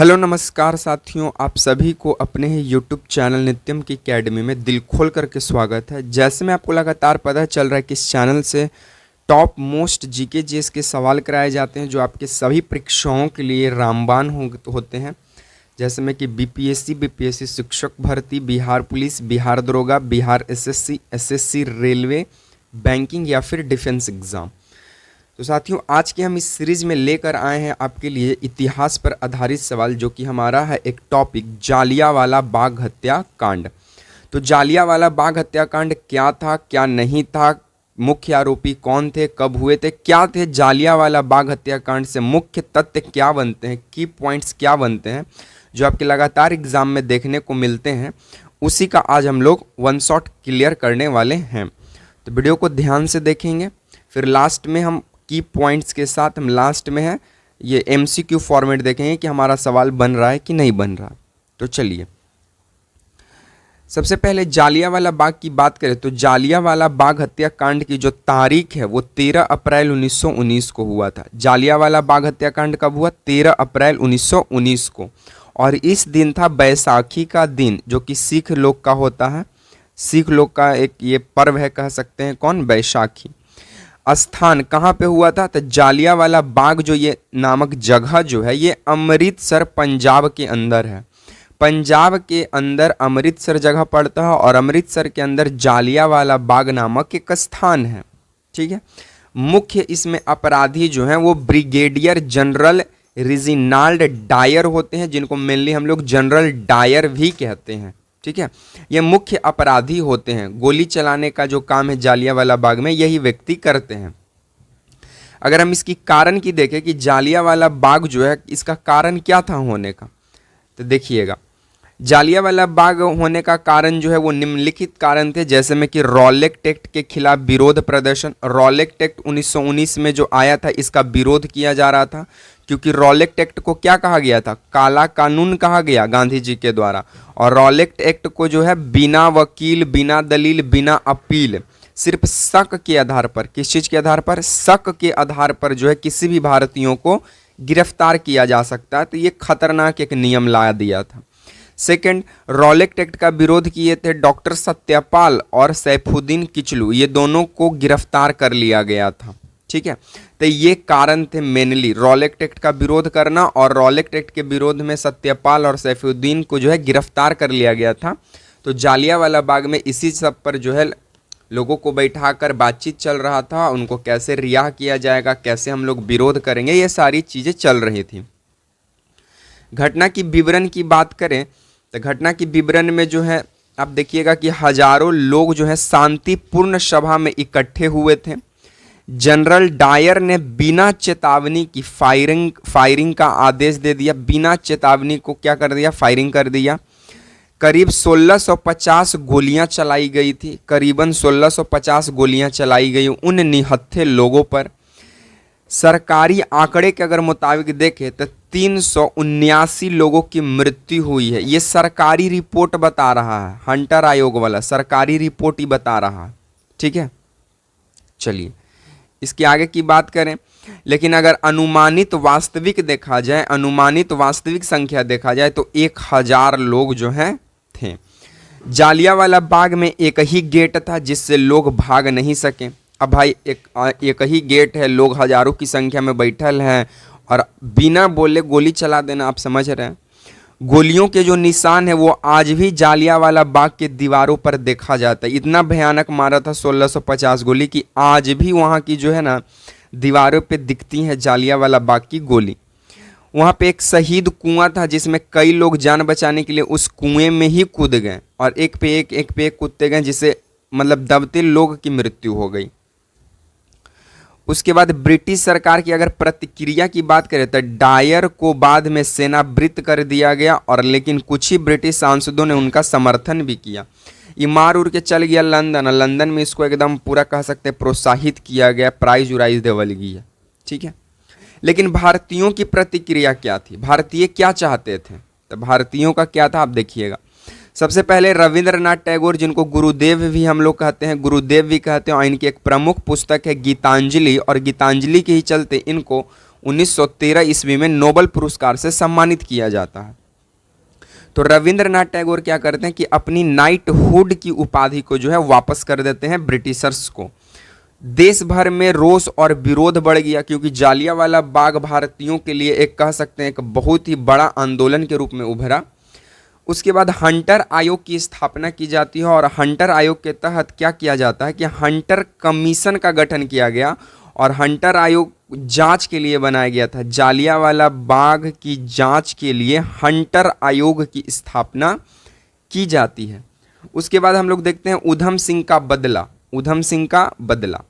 Hello नमस्कार साथियों, आप सभी को अपने ही यूट्यूब चैनल नित्यम की एकेडमी में दिल खोल करके स्वागत है। जैसे मैं आपको लगातार पता चल रहा है कि इस चैनल से टॉप मोस्ट जीके जीएस के सवाल कराए जाते हैं जो आपके सभी परीक्षाओं के लिए रामबाण होते हैं। जैसे में कि बीपीएससी शिक्षक भर्ती, बिहार पुलिस, बिहार दरोगा, बिहार एसएससी रेलवे, बैंकिंग या फिर डिफेंस एग्ज़ाम। तो साथियों, आज के हम इस सीरीज में लेकर आए हैं आपके लिए इतिहास पर आधारित सवाल, जो कि हमारा है एक टॉपिक जालियांवाला बाग हत्याकांड। तो जालियांवाला बाग हत्याकांड क्या था, क्या नहीं था, मुख्य आरोपी कौन थे, कब हुए थे, क्या थे जालियांवाला बाग हत्याकांड से मुख्य तथ्य क्या बनते हैं, की पॉइंट्स क्या बनते हैं जो आपके लगातार एग्जाम में देखने को मिलते हैं, उसी का आज हम लोग वन शॉट क्लियर करने वाले हैं। तो वीडियो को ध्यान से देखेंगे, फिर लास्ट में हम की पॉइंट्स के साथ हम लास्ट में है ये एमसीक्यू फॉर्मेट देखेंगे कि हमारा सवाल बन रहा है कि नहीं बन रहा। तो चलिए सबसे पहले जालियांवाला बाग की बात करें तो जालियांवाला बाग हत्याकांड की जो तारीख है वो 13 अप्रैल 1919 को हुआ था। जालियांवाला बाग हत्याकांड कब हुआ? 13 अप्रैल 1919 को। और इस दिन था बैसाखी का दिन, जो कि सिख लोग का होता है। सिख लोग का एक ये पर्व है, कह सकते हैं कौन, बैसाखी। स्थान कहाँ पे हुआ था? तो जालियांवाला बाग जो ये नामक जगह जो है ये अमृतसर पंजाब के अंदर है। पंजाब के अंदर अमृतसर जगह पड़ता है और अमृतसर के अंदर जालियांवाला बाग नामक एक स्थान है। ठीक है। मुख्य इसमें अपराधी जो हैं वो ब्रिगेडियर जनरल रेजिनाल्ड डायर होते हैं, जिनको मेनली हम लोग जनरल डायर भी कहते हैं। ठीक है। ये मुख्य अपराधी होते हैं। गोली चलाने का जो काम है जालियांवाला बाग में यही व्यक्ति करते हैं। अगर हम इसकी कारण की देखें कि जालियांवाला बाग जो है इसका कारण क्या था होने का, तो देखिएगा जालियांवाला बाग होने का कारण जो है वो निम्नलिखित कारण थे। जैसे में कि रॉलेट एक्ट के खिलाफ विरोध प्रदर्शन। रॉलेट एक्ट 1919 में जो आया था इसका विरोध किया जा रहा था, क्योंकि रॉलेट एक्ट को क्या कहा गया था? काला कानून कहा गया गांधी जी के द्वारा। और रॉलेट एक्ट को जो है बिना वकील, बिना दलील, बिना अपील, सिर्फ शक के आधार पर, किस चीज के आधार पर? शक के आधार पर जो है किसी भी भारतीयों को गिरफ्तार किया जा सकता है। तो ये खतरनाक एक नियम ला दिया था। सेकंड, रॉलेट एक्ट का विरोध किए थे डॉक्टर सत्यपाल और सैफुद्दीन किचलू, ये दोनों को गिरफ्तार कर लिया गया था। ठीक है। तो ये कारण थे मेनली, रॉलेट एक्ट का विरोध करना और रॉलेट एक्ट के विरोध में सत्यपाल और सैफुद्दीन को जो है गिरफ्तार कर लिया गया था। तो जालियांवाला बाग में इसी सब पर जो है लोगों को बैठाकर बातचीत चल रहा था, उनको कैसे रिहा किया जाएगा, कैसे हम लोग विरोध करेंगे, ये सारी चीज़ें चल रही थी। घटना की विवरण की बात करें तो घटना की विवरण में जो है आप देखिएगा कि हजारों लोग जो है शांतिपूर्ण सभा में इकट्ठे हुए थे। जनरल डायर ने बिना चेतावनी की फायरिंग का आदेश दे दिया। बिना चेतावनी को क्या कर दिया? फायरिंग कर दिया। करीब 1650 गोलियां चलाई गई थी। करीबन 1650 गोलियां चलाई गई उन निहत्थे लोगों पर। सरकारी आंकड़े के अगर मुताबिक देखें तो 379 लोगों की मृत्यु हुई है। ये सरकारी रिपोर्ट बता रहा है, हंटर आयोग वाला सरकारी रिपोर्ट ही बता रहा है। ठीक है। चलिए इसके आगे की बात करें, लेकिन अगर अनुमानित वास्तविक देखा जाए, अनुमानित वास्तविक संख्या देखा जाए तो 1000 लोग जो हैं थे। जालियांवाला बाग में एक ही गेट था जिससे लोग भाग नहीं सके। अब भाई एक ही गेट है, लोग हजारों की संख्या में बैठल हैं और बिना बोले गोली चला देना, आप समझ रहे हैं। गोलियों के जो निशान है वो आज भी जालियांवाला बाग के दीवारों पर देखा जाता है। इतना भयानक मारा था 1650 गोली की आज भी वहाँ की जो है ना दीवारों पे दिखती है जालियांवाला बाग की गोली। वहाँ पे एक शहीद कुआं था जिसमें कई लोग जान बचाने के लिए उस कुएं में ही कूद गए और एक पे एक कूदते गए, जिससे मतलब दबते लोग की मृत्यु हो गई। उसके बाद ब्रिटिश सरकार की अगर प्रतिक्रिया की बात करें तो डायर को बाद में सेनावृत्त कर दिया गया, और लेकिन कुछ ही ब्रिटिश सांसदों ने उनका समर्थन भी किया। ये मार उड़ के चल गया लंदन, और लंदन में इसको एकदम पूरा कह सकते हैं प्रोत्साहित किया गया, प्राइज उराइज देवल गया। ठीक है। लेकिन भारतीयों की प्रतिक्रिया क्या थी? भारतीय क्या चाहते थे? तो भारतीयों का क्या था आप देखिएगा। सबसे पहले रविंद्रनाथ टैगोर, जिनको गुरुदेव भी हम लोग कहते हैं, गुरुदेव भी कहते हैं, और इनकी एक प्रमुख पुस्तक है गीतांजलि, और गीतांजलि के ही चलते इनको 1913 ईस्वी में नोबेल पुरस्कार से सम्मानित किया जाता है। तो रविंद्रनाथ टैगोर क्या करते हैं कि अपनी नाइटहुड की उपाधि को जो है वापस कर देते हैं ब्रिटिशर्स को। देश भर में रोष और विरोध बढ़ गया क्योंकि जालियांवाला बाग भारतीयों के लिए एक कह सकते हैं एक बहुत ही बड़ा आंदोलन के रूप में उभरा। उसके बाद हंटर आयोग की स्थापना की जाती है और हंटर आयोग के तहत क्या किया जाता है कि हंटर कमीशन का गठन किया गया और हंटर आयोग जांच के लिए बनाया गया था। जालियांवाला बाग की जांच के लिए हंटर आयोग की स्थापना की जाती है। उसके बाद हम लोग देखते हैं उधम सिंह का बदला। उधम सिंह का बदला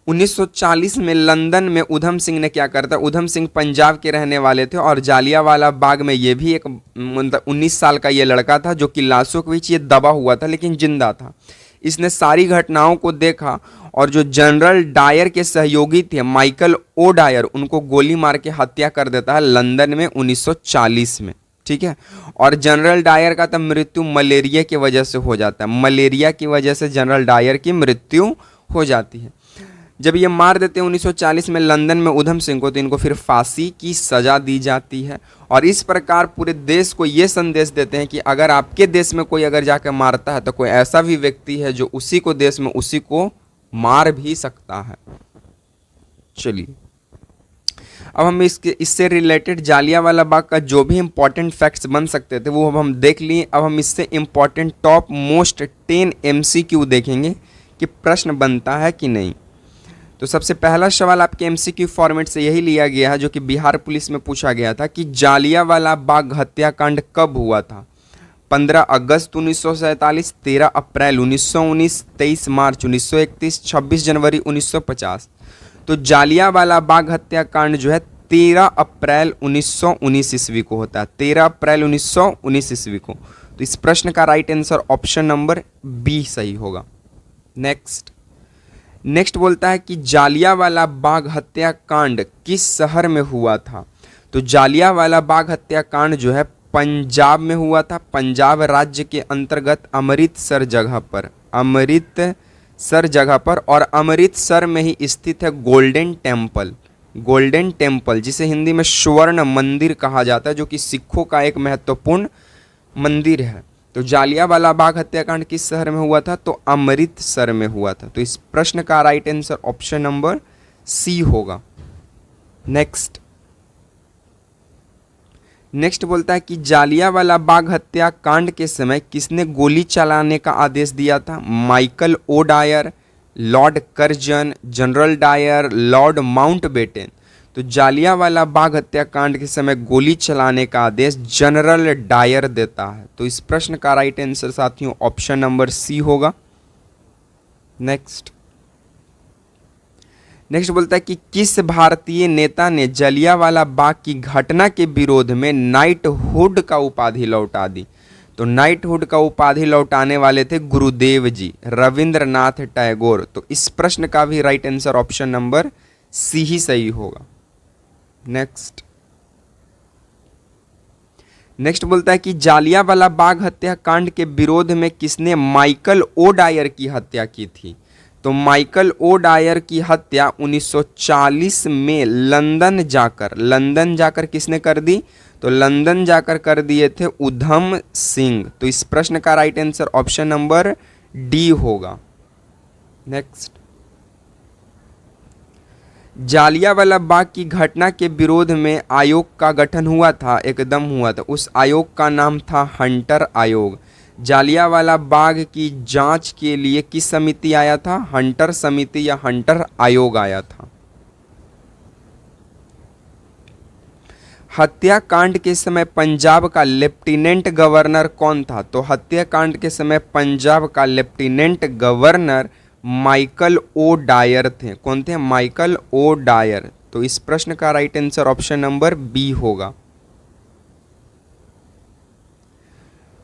1940 में लंदन में उधम सिंह ने क्या करता, उधम सिंह पंजाब के रहने वाले थे और जालियांवाला बाग में ये भी एक 19 साल का ये लड़का था जो कि लाशों के बीच ये दबा हुआ था लेकिन जिंदा था। इसने सारी घटनाओं को देखा और जो जनरल डायर के सहयोगी थे माइकल ओ डायर, उनको गोली मार के हत्या कर देता है लंदन में 1940 में। ठीक है, और जनरल डायर का तब मृत्यु मलेरिया की वजह से हो जाता है। मलेरिया की वजह से जनरल डायर की मृत्यु हो जाती है। जब ये मार देते हैं 1940 में लंदन में उधम सिंह को, तो इनको फिर फांसी की सजा दी जाती है और इस प्रकार पूरे देश को ये संदेश देते हैं कि अगर आपके देश में कोई अगर जाकर मारता है तो कोई ऐसा भी व्यक्ति है जो उसी को देश में उसी को मार भी सकता है। चलिए अब हम इससे रिलेटेड जालियांवाला बाग का जो भी इंपॉर्टेंट फैक्ट्स बन सकते थे वो अब हम देख लिए। अब हम इससे इंपॉर्टेंट टॉप मोस्ट 10 MCQ देखेंगे कि प्रश्न बनता है कि नहीं। तो सबसे पहला सवाल आपके MCQ फॉर्मेट से यही लिया गया है जो कि बिहार पुलिस में पूछा गया था कि जालियांवाला बाग हत्याकांड कब हुआ था। 15 अगस्त 1947, 13 अप्रैल 1919, 23 मार्च 1931, 26 जनवरी 1950। तो जालियांवाला बाग हत्याकांड जो है 13 अप्रैल 1919 ईस्वी को होता है। 13 अप्रैल 1919 ईस्वी को। तो इस प्रश्न का right answer option number B सही होगा। नेक्स्ट बोलता है कि जालियांवाला बाग हत्याकांड किस शहर में हुआ था। तो जालियांवाला बाग हत्याकांड जो है पंजाब में हुआ था। पंजाब राज्य के अंतर्गत अमृतसर जगह पर, अमृतसर जगह पर, और अमृतसर में ही स्थित है गोल्डन टेम्पल। गोल्डन टेम्पल जिसे हिंदी में स्वर्ण मंदिर कहा जाता है, जो कि सिखों का एक महत्वपूर्ण मंदिर है। तो जालियांवाला बाग हत्याकांड किस शहर में हुआ था, तो अमृतसर में हुआ था। तो इस प्रश्न का right answer option number C होगा। नेक्स्ट बोलता है कि जालियांवाला बाग हत्याकांड के समय किसने गोली चलाने का आदेश दिया था। Michael O'Dwyer, Lord Curzon, General Dyer, Lord Mountbatten. तो जालियांवाला बाग हत्याकांड के समय गोली चलाने का आदेश जनरल डायर देता है। तो इस प्रश्न का राइट आंसर साथियों ऑप्शन नंबर सी होगा। नेक्स्ट बोलता है कि किस भारतीय नेता ने जालियांवाला बाग की घटना के विरोध में नाइटहुड का उपाधि लौटा दी। तो नाइटहुड का उपाधि लौटाने वाले थे गुरुदेव जी, रविंद्रनाथ टैगोर। तो इस प्रश्न का भी right answer option number C ही सही होगा। नेक्स्ट बोलता है कि जालियांवाला बाग हत्याकांड के विरोध में किसने माइकल ओ डायर की हत्या की थी। तो माइकल ओ डायर की हत्या 1940 में लंदन जाकर किसने कर दी, तो लंदन जाकर कर दिए थे उधम सिंह। तो इस प्रश्न का right answer option number D होगा। नेक्स्ट, जालियांवाला बाग की घटना के विरोध में आयोग का गठन हुआ था, एकदम हुआ था। उस आयोग का नाम था हंटर आयोग। जालियांवाला बाग की जांच के लिए किस समिति आया था, हंटर समिति या हंटर आयोग आया था। हत्याकांड के समय पंजाब का लेफ्टिनेंट गवर्नर कौन था। तो हत्याकांड के समय पंजाब का lieutenant governor Michael O'Dwyer थे। कौन थे, माइकल ओ डायर। तो इस प्रश्न का right answer option number B होगा।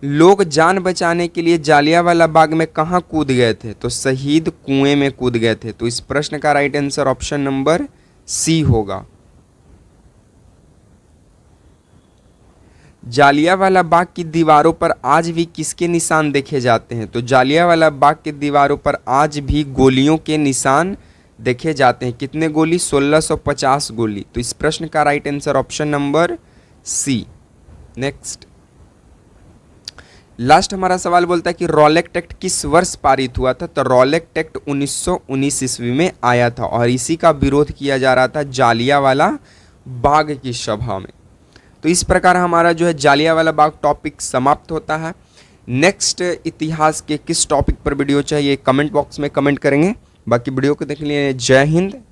लोग जान बचाने के लिए जालियांवाला बाग में कहां कूद गए थे, तो शहीद कुएं में कूद गए थे। तो इस प्रश्न का right answer option number C होगा। जालियांवाला बाग की दीवारों पर आज भी किसके निशान देखे जाते हैं। तो जालियांवाला बाग की दीवारों पर आज भी गोलियों के निशान देखे जाते हैं। कितने गोली? 1650 गोली। तो इस प्रश्न का right answer option number C. Next last हमारा सवाल बोलता है कि रॉलेक्ट एक्ट किस वर्ष पारित हुआ था? तो रॉलेक्ट एक्ट 1919 ईस्वी में आया था और इसी का विरोध किया जा रहा था जालियांवाला बाग की सभा में। तो इस प्रकार हमारा जो है जालियांवाला बाग टॉपिक समाप्त होता है। नेक्स्ट इतिहास के किस टॉपिक पर वीडियो चाहिए कमेंट बॉक्स में कमेंट करेंगे। बाकी वीडियो को देखने के लिए जय हिंद।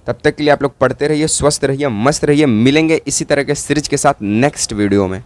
तब तक के लिए आप लोग पढ़ते रहिए, स्वस्थ रहिए, मस्त रहिए। मिलेंगे इसी तरह के सीरीज के साथ नेक्स्ट वीडियो में।